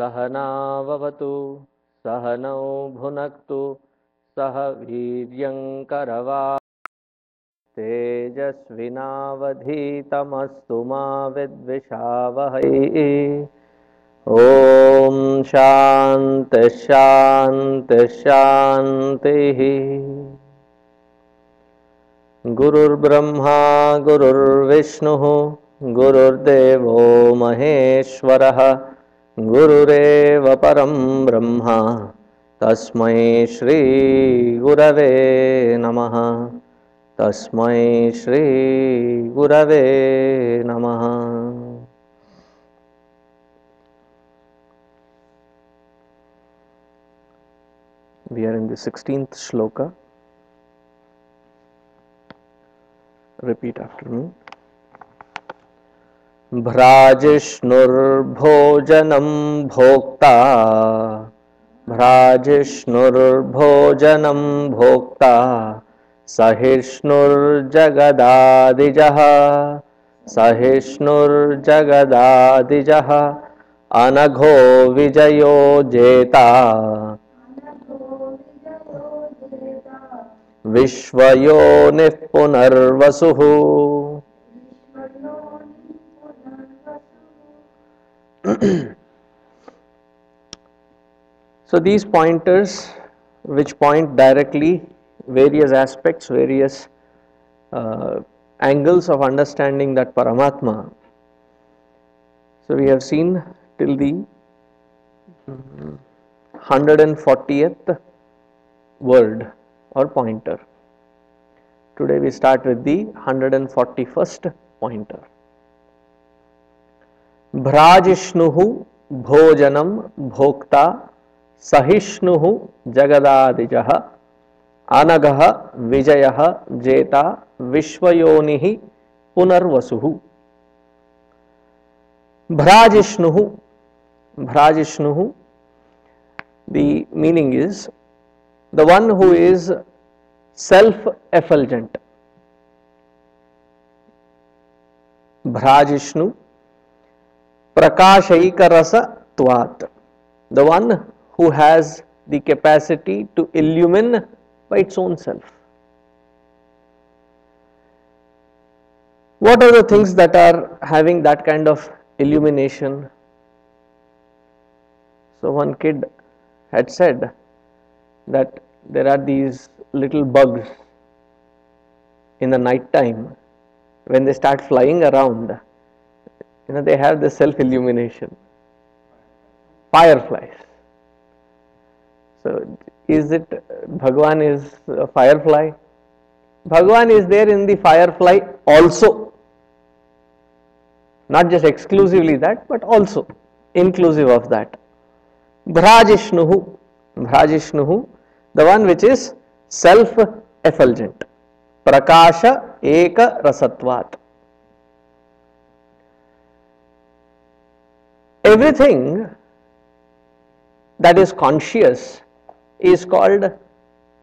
सहनाववतु सहनौ भुनक्तु सह वीर्यङ्करवावहै तेजस्विनावधीतमस्तु मा विद्विषावहै। ॐ शान्ति शान्ति शान्तिः। गुरुर्ब्रह्मा गुरुर्विष्णुः गुरुर्देवो महेश्वरः गुरुरेव परं ब्रह्म तस्मै श्री गुरवे नमः। तस्मै श्री गुरवे नमः। We are in the 16th shloka. Repeat after me. भ्राजिष्णुर्भोजनं भोक्ता भ्राजिष्णुर्भोजनं भोक्ता सहिष्णुर्जगदादिजः सहिष्णुर्जगदादिजः अनघो विजयो जेता विश्वयोनिः पुनर्वसुः। So these pointers which point directly various aspects, various angles of understanding that Paramatma. So we have seen till the 140th word or pointer. Today we start with the 141st pointer. Bhrajishnuhu bhojanam bhokta Sahishnuhu jagadadijaha anagaha vijayaha jeta vishwayonihi punarvasuhu. Bhrajishnuhu. Bhrajishnuhu, the meaning is the one who is self-effulgent. Bhrajishnu prakashaika rasa tvat, the one who has the capacity to illumine by its own self. What are the things that are having that kind of illumination? So one kid had said that there are these little bugs in the night time. When they start flying around, they have the self-illumination. Fireflies. So is it Bhagwan is a firefly? Bhagwan is there in the firefly also. Not just exclusively that, but also inclusive of that. Bhrajishnuhu. Bhrajishnuhu, the one which is self-effulgent. Prakasha eka rasatvat. Everything that is conscious is called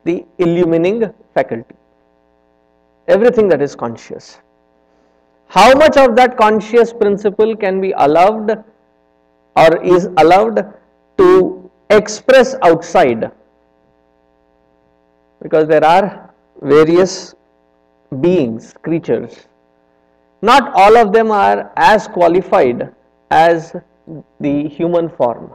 the illumining faculty. Everything that is conscious. How much of that conscious principle can be allowed or is allowed to express outside? Because there are various beings, creatures. Not all of them are as qualified as the human form.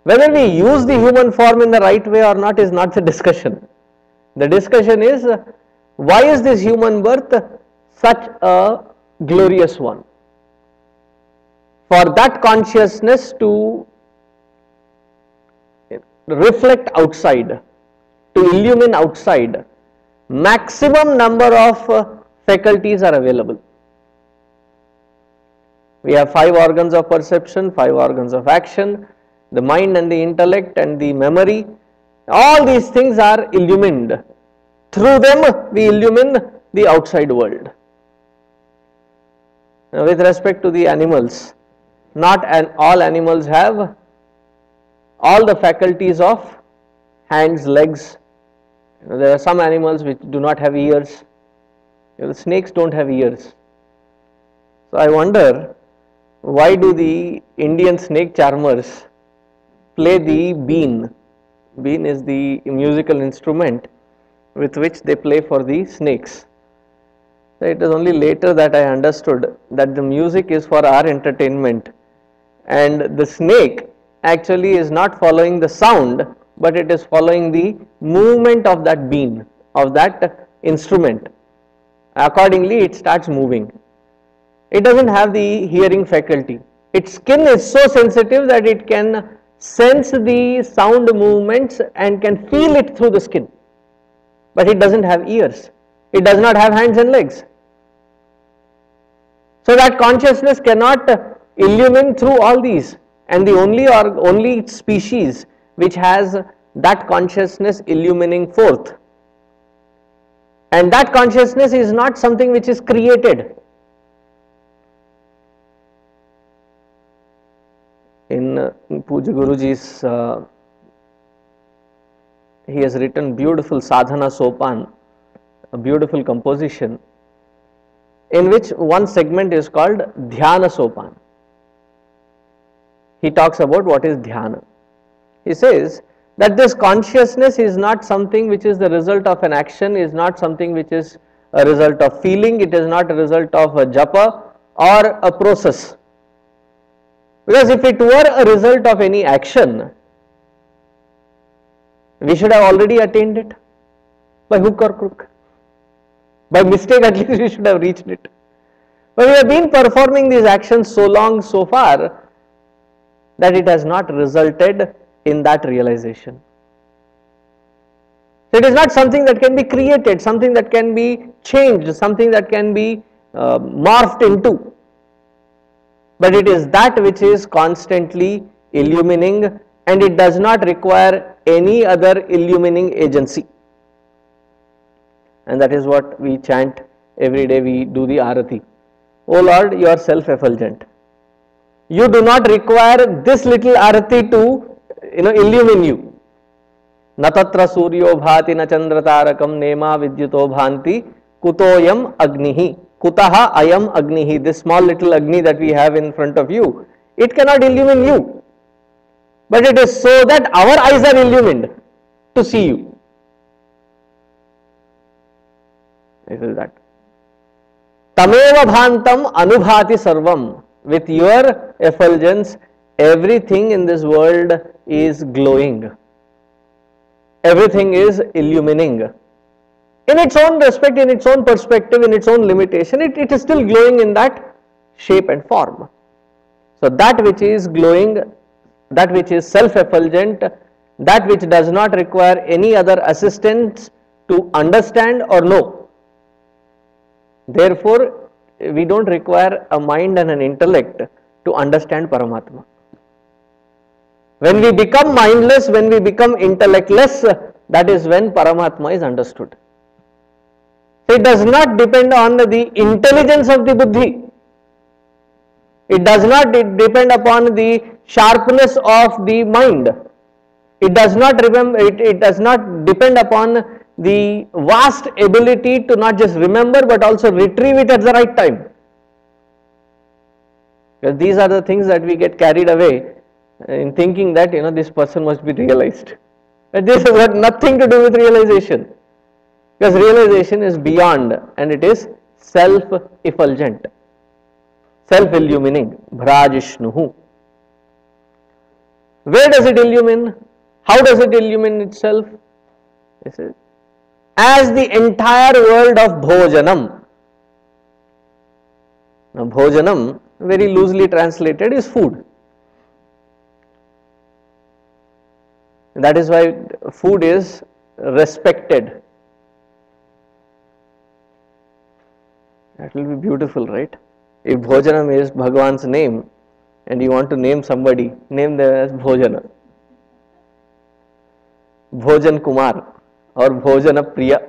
Whether we use the human form in the right way or not is not the discussion. The discussion is, why is this human birth such a glorious one? For that consciousness to reflect outside, to illumine outside, maximum number of faculties are available. We have 5 organs of perception, 5 organs of action, the mind and the intellect and the memory. All these things are illumined. Through them we illumine the outside world. Now, with respect to the animals, not all animals have all the faculties of hands, legs. There are some animals which do not have ears. The snakes don't have ears. So I wonder Why do the Indian snake charmers play the bean? Bean is the musical instrument with which they play for the snakes. So it is only later that I understood that the music is for our entertainment, and the snake actually is not following the sound, but it is following the movement of that bean, of that instrument. Accordingly, it starts moving. It doesn't have the hearing faculty. Its skin is so sensitive that it can sense the sound movements and can feel it through the skin. But it doesn't have ears. It does not have hands and legs. So that consciousness cannot illumine through all these. And the only species which has that consciousness illumining forth. And that consciousness is not something which is created. In Puja Guruji's, he has written beautiful Sadhana Sopan, a beautiful composition, in which one segment is called Dhyana Sopan. He talks about what is Dhyana. He says that this consciousness is not something which is the result of an action, is not something which is a result of feeling, it is not a result of a japa or a process. Because if it were a result of any action, we should have already attained it by hook or crook. By mistake, at least we should have reached it. But we have been performing these actions so long, so far, that it has not resulted in that realization. So it is not something that can be created, something that can be changed, something that can be morphed into. But it is that which is constantly illumining, and it does not require any other illumining agency. And that is what we chant every day. We do the arati. O Lord, you are self-effulgent. You do not require this little arati to illumine you. Natatra suryo bhati na chandra tarakam nema vidyuto bhanti kutoyam agnihi. Kutaha ayam agnihi. This small little agni that we have in front of you, it cannot illumine you. But it is so that our eyes are illumined to see you. It is that. Tameva bhantam anubhati sarvam. With your effulgence, everything in this world is glowing. Everything is illumining. In its own respect, in its own perspective, in its own limitation, it is still glowing in that shape and form. So that which is glowing, that which is self-effulgent, that which does not require any other assistance to understand or know. Therefore, we don't require a mind and an intellect to understand Paramatma. When we become mindless, when we become intellectless, that is when Paramatma is understood. It does not depend on the intelligence of the buddhi. It does not depend upon the sharpness of the mind. It does not depend upon the vast ability to not just remember but also retrieve it at the right time. Because these are the things that we get carried away in thinking that this person must be realized. But this has got nothing to do with realization. Because realization is beyond, and it is self-effulgent, self-illumining. Bhrajishnuhu. Where does it illumine? How does it illumine itself? This is as the entire world of bhojanam. Now, bhojanam, very loosely translated, is food. That is why food is respected. That will be beautiful, right? If Bhojanam is Bhagavan's name and you want to name somebody, name them as Bhojana. Bhojan Kumar or Bhojana Priya.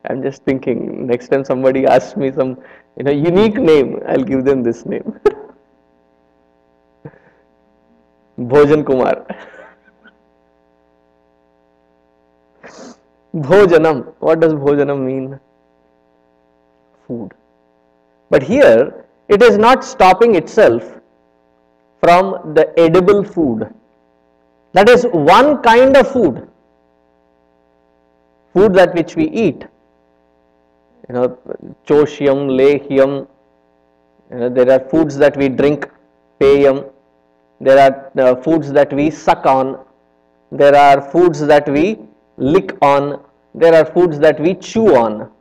I am just thinking, next time somebody asks me some unique name, I will give them this name. Bhojan Kumar. Bhojanam. What does Bhojanam mean? Food. But here, it is not stopping itself from the edible food. That is one kind of food, food that which we eat. Choshyam, lehyam, there are foods that we drink, payam, there are foods that we suck on, there are foods that we lick on, there are foods that we chew on.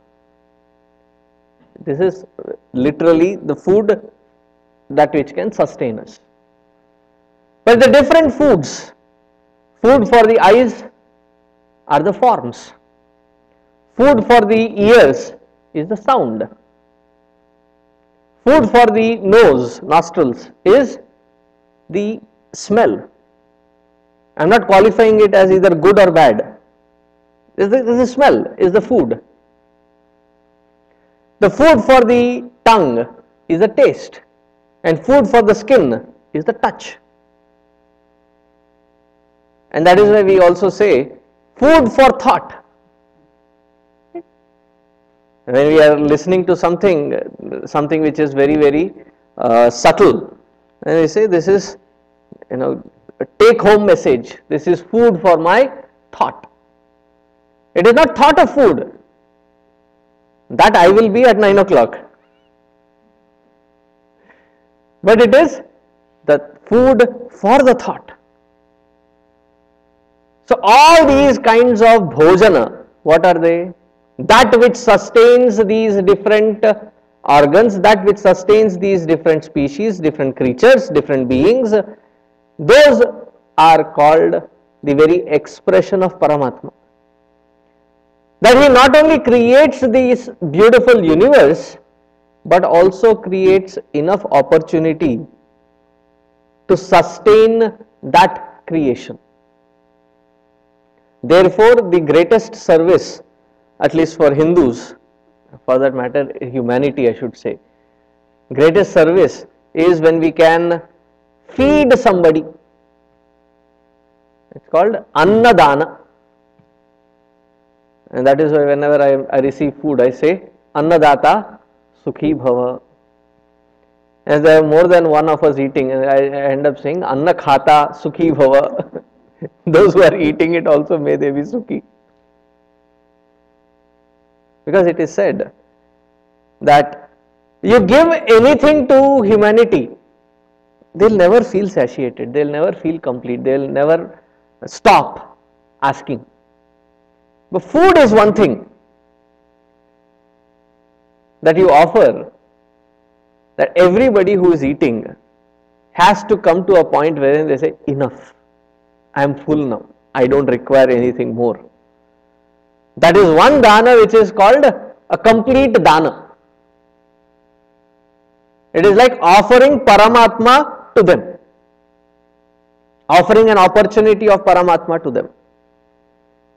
This is literally the food that which can sustain us. But the different foods, food for the eyes are the forms, food for the ears is the sound, food for the nose, nostrils is the smell. I am not qualifying it as either good or bad. This is the smell, is the food. The food for the tongue is the taste, and food for the skin is the touch. And that is why we also say food for thought. When we are listening to something which is very, very subtle, and we say this is, a take home message, this is food for my thought. It is not thought of food that I will be at 9 o'clock, but it is the food for the thought. So all these kinds of bhojana, what are they? That which sustains these different organs, that which sustains these different species, different creatures, different beings, those are called the very expression of Paramatma. That he not only creates this beautiful universe, but also creates enough opportunity to sustain that creation. Therefore, the greatest service, at least for Hindus, for that matter humanity I should say, greatest service is when we can feed somebody. It's called Annadana. And that is why whenever I receive food, I say, Annadata Sukhi Bhava. As there are more than one of us eating, and I end up saying, Anna Khata Sukhi Bhava. Those who are eating it also, may they be Sukhi. Because it is said that you give anything to humanity, they'll never feel satiated, they'll never feel complete, they'll never stop asking. But food is one thing that you offer, that everybody who is eating has to come to a point wherein they say, enough, I am full now, I don't require anything more. That is one dana which is called a complete dana. It is like offering Paramatma to them, offering an opportunity of Paramatma to them.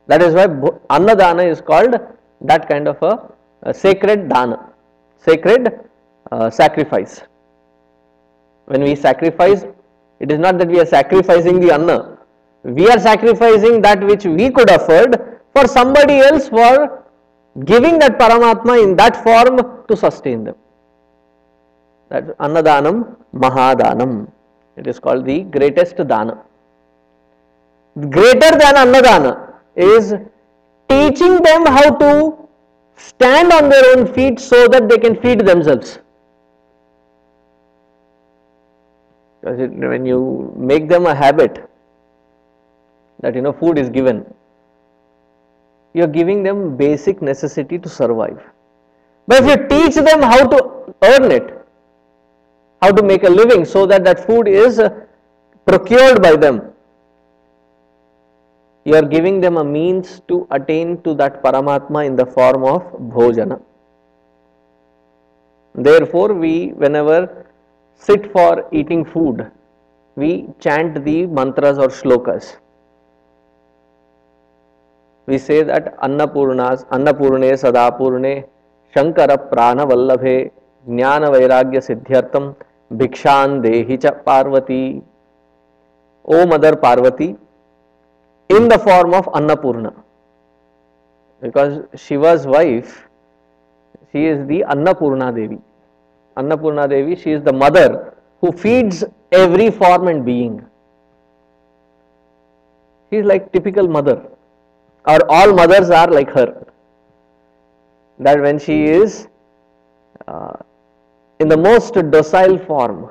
That is why Annadana is called that kind of a sacred dana, sacred sacrifice. When we sacrifice, it is not that we are sacrificing the Anna, we are sacrificing that which we could afford for somebody else, for giving that Paramatma in that form to sustain them. That is Annadanam Mahadanam. It is called the greatest dana. Greater than Annadana is teaching them how to stand on their own feet so that they can feed themselves. Because when you make them a habit that food is given, you are giving them basic necessity to survive. But if you teach them how to earn it, how to make a living so that that food is procured by them, you are giving them a means to attain to that Paramatma in the form of bhojana. Therefore, we whenever sit for eating food, we chant the mantras or shlokas. We say that Annapurne Sadapurne Shankara Prana Vallabhe Jnana Vairagya Siddhyartam Bhikshan Dehi Cha Parvati. O Mother Parvati, in the form of Annapurna, because Shiva's wife, she is the Annapurna Devi. Annapurna Devi, she is the mother who feeds every form and being. She is like typical mother, or all mothers are like her. That when she is in the most docile form,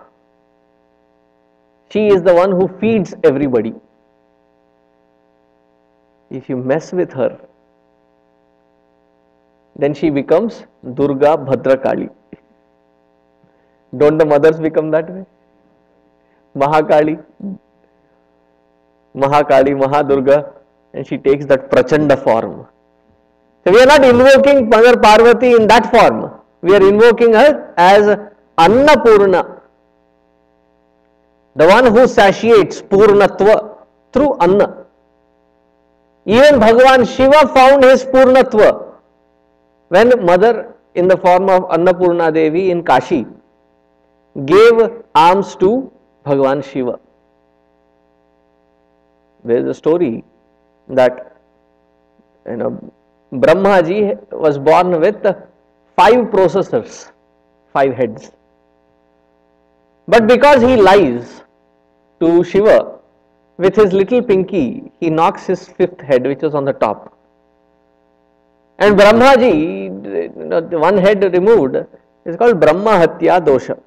she is the one who feeds everybody. If you mess with her, then she becomes Durga Bhadrakali. Don't the mothers become that way? Mahakali, Mahadurga, and she takes that Prachanda form. So we are not invoking Mother Parvati in that form. We are invoking her as Annapurna, the one who satiates Purnatva through Anna. Even Bhagavan Shiva found his Purnatva when Mother in the form of Annapurna Devi in Kashi gave alms to Bhagavan Shiva. There is a story that Brahma ji was born with 5 processors, 5 heads. But because he lies to Shiva, with his little pinky, he knocks his 5th head, which is on the top. And Brahma ji, the one head removed, is called Brahma Hatya Dosha.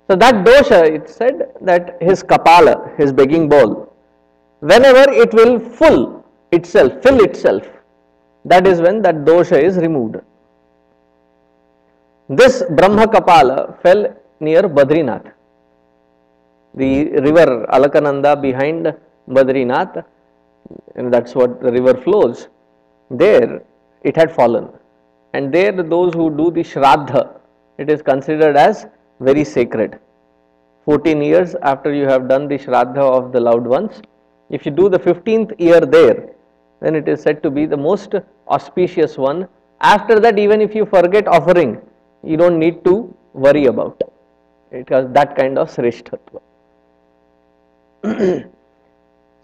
So that dosha, it said that his kapala, his begging bowl, whenever it will fill itself, that is when that dosha is removed. This Brahma Kapala fell near Badrinath, the river Alakananda behind Badrinath, and that's what the river flows. There it had fallen, and there those who do the Shraddha, it is considered as very sacred. 14 years after you have done the Shraddha of the loved ones, if you do the 15th year there, then it is said to be the most auspicious one. After that, even if you forget offering, you don't need to worry about it. It has that kind of Sreshtatva.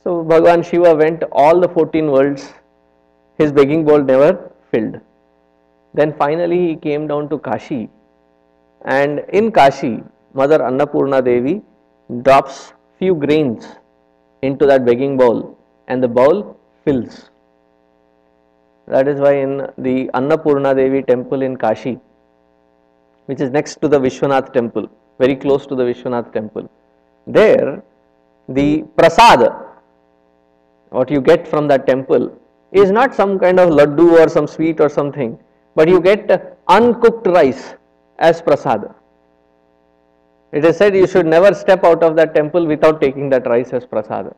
So Bhagavan Shiva went all the 14 worlds, his begging bowl never filled. Then finally he came down to Kashi, and in Kashi, Mother Annapurna Devi drops few grains into that begging bowl, and the bowl fills. That is why in the Annapurna Devi temple in Kashi, which is next to the Vishwanath temple, very close to the Vishwanath temple, there the prasad, what you get from that temple, is not some kind of laddu or some sweet or something, but you get uncooked rice as prasad. It is said you should never step out of that temple without taking that rice as prasad.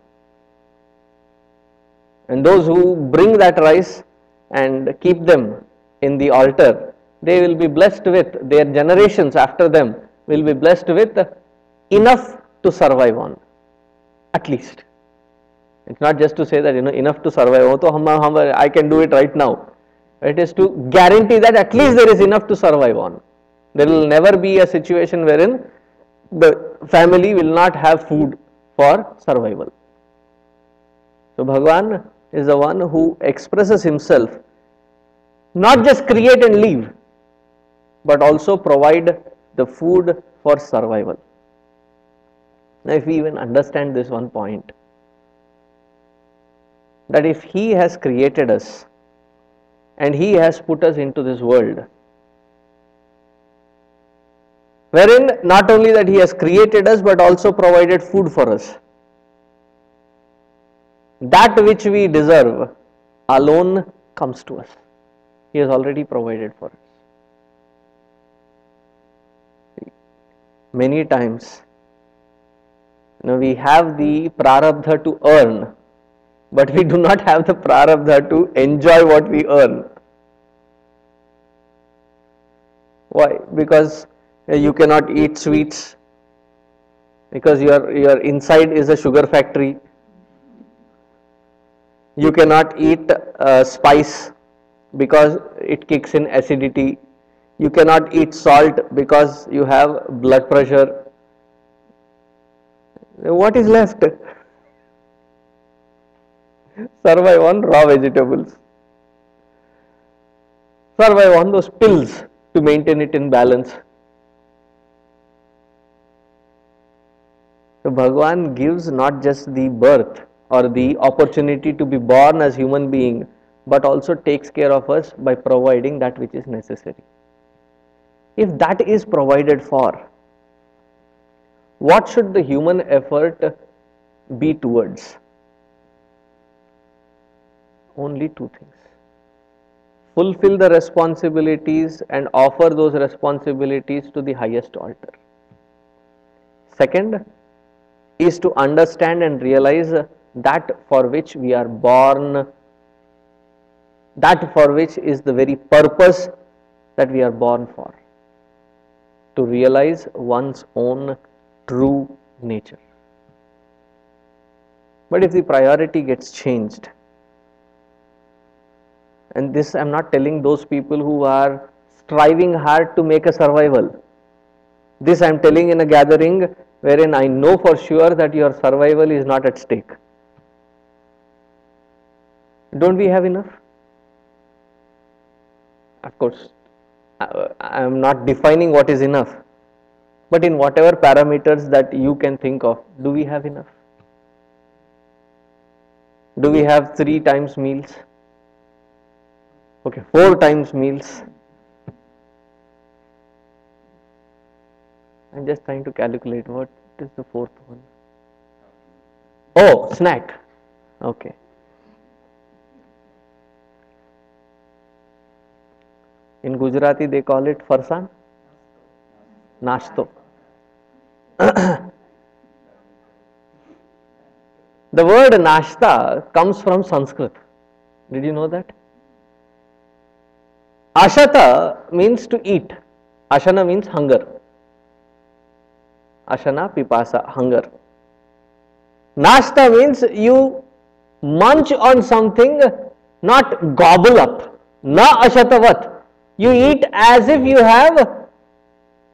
And those who bring that rice and keep them in the altar, they will be blessed with, their generations after them will be blessed with enough to survive on, at least. It's not just to say that enough to survive, I can do it right now. It is to guarantee that at least there is enough to survive on. There will never be a situation wherein the family will not have food for survival. So Bhagavan is the one who expresses himself, not just create and leave, but also provide the food for survival. Now if we even understand this one point, that if he has created us and he has put us into this world, wherein not only that he has created us but also provided food for us, that which we deserve alone comes to us. He has already provided for us. Many times we have the prarabdha to earn, but we do not have the prarabdha to enjoy what we earn. Why? Because you cannot eat sweets, because your inside is a sugar factory. You cannot eat spice because it kicks in acidity. You cannot eat salt because you have blood pressure. What is left? Survive on raw vegetables. Survive on those pills to maintain it in balance. So Bhagavan gives not just the birth or the opportunity to be born as human being, but also takes care of us by providing that which is necessary. If that is provided for, what should the human effort be towards? Only two things. Fulfill the responsibilities and offer those responsibilities to the highest altar. Second is to understand and realize that for which we are born, that for which is the very purpose that we are born for, to realize one's own true nature. But if the priority gets changed, and this I am not telling those people who are striving hard to make a survival. This I am telling in a gathering wherein I know for sure that your survival is not at stake. Don't we have enough? Of course, I am not defining what is enough. But in whatever parameters that you can think of, do we have enough? Do we have 3 times meals? Okay, 4 times meals. I am just trying to calculate what is the 4th one. Oh, snack. Okay. In Gujarati they call it farsan. Nashto. The word nashta comes from Sanskrit. Did you know that? Ashata means to eat. Ashana means hunger. Ashana, pipasa, hunger. Nashta means you munch on something, not gobble up. Na ashatavat. You eat as if you have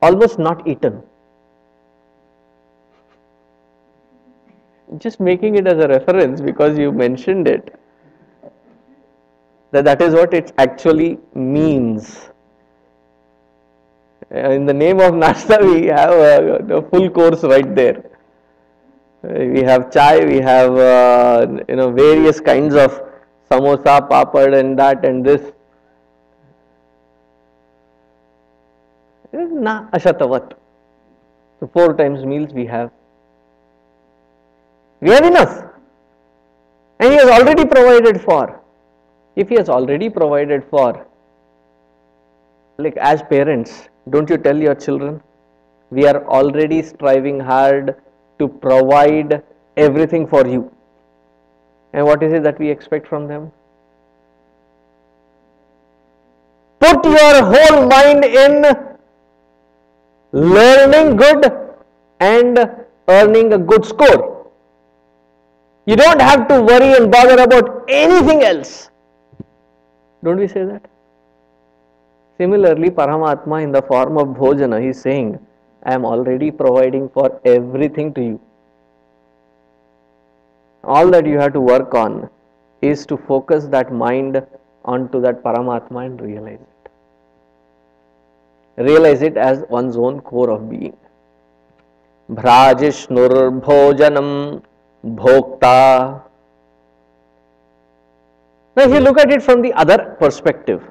almost not eaten. Just making it as a reference because you mentioned it. That is what it actually means. In the name of Nashta, we have the full course right there. We have chai, we have various kinds of samosa, papad, and that and this. Na ashatavat. So 4 times meals we have. We have enough. And he has already provided for. If he has already provided for, like as parents, don't you tell your children, we are already striving hard to provide everything for you. And what is it that we expect from them? Put your whole mind in learning good and earning a good score. You don't have to worry and bother about anything else. Don't we say that? Similarly, Paramatma in the form of Bhojana, he is saying, I am already providing for everything to you. All that you have to work on is to focus that mind onto that Paramatma and realize it. Realize it as one's own core of being. Bhrajishnur bhojanam bhokta. Now, if you look at it from the other perspective,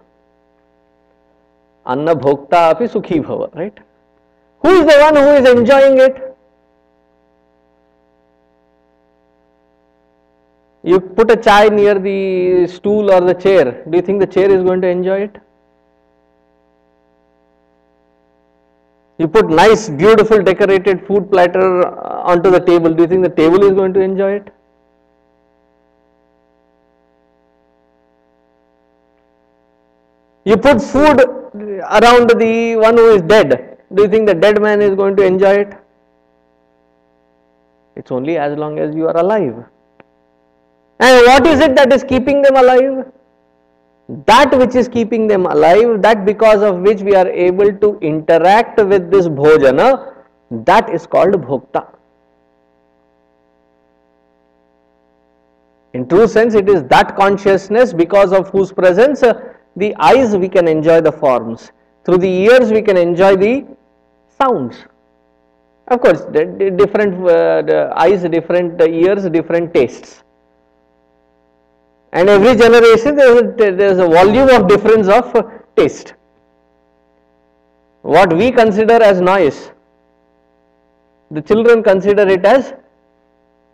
Anna bhokta api sukhi bhava, right? Who is the one who is enjoying it? You put a chai near the stool or the chair. Do you think the chair is going to enjoy it? You put nice, beautiful, decorated food platter onto the table. Do you think the table is going to enjoy it? You put food around the one who is dead. Do you think the dead man is going to enjoy it? It's only as long as you are alive. And what is it that is keeping them alive? That which is keeping them alive, that because of which we are able to interact with this bhojana, that is called bhokta. In true sense, it is that consciousness because of whose presence the eyes we can enjoy the forms, Through the ears we can enjoy the sounds. Of course, different the eyes, different ears, different tastes. And every generation there is a volume of difference of taste. What we consider as noise, the children consider it as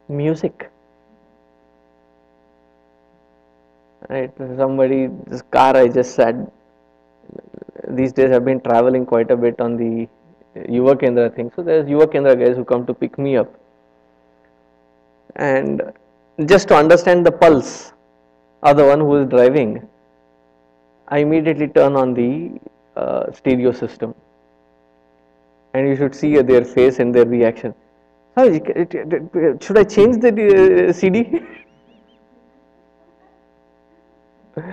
music. Right? Somebody, this car I just said, these days I've been traveling quite a bit on the Yuva Kendra thing. So there's Yuva Kendra guys who come to pick me up. And just to understand the pulse of the one who is driving, I immediately turn on the stereo system. And you should see their face and their reaction. Should I change the CD?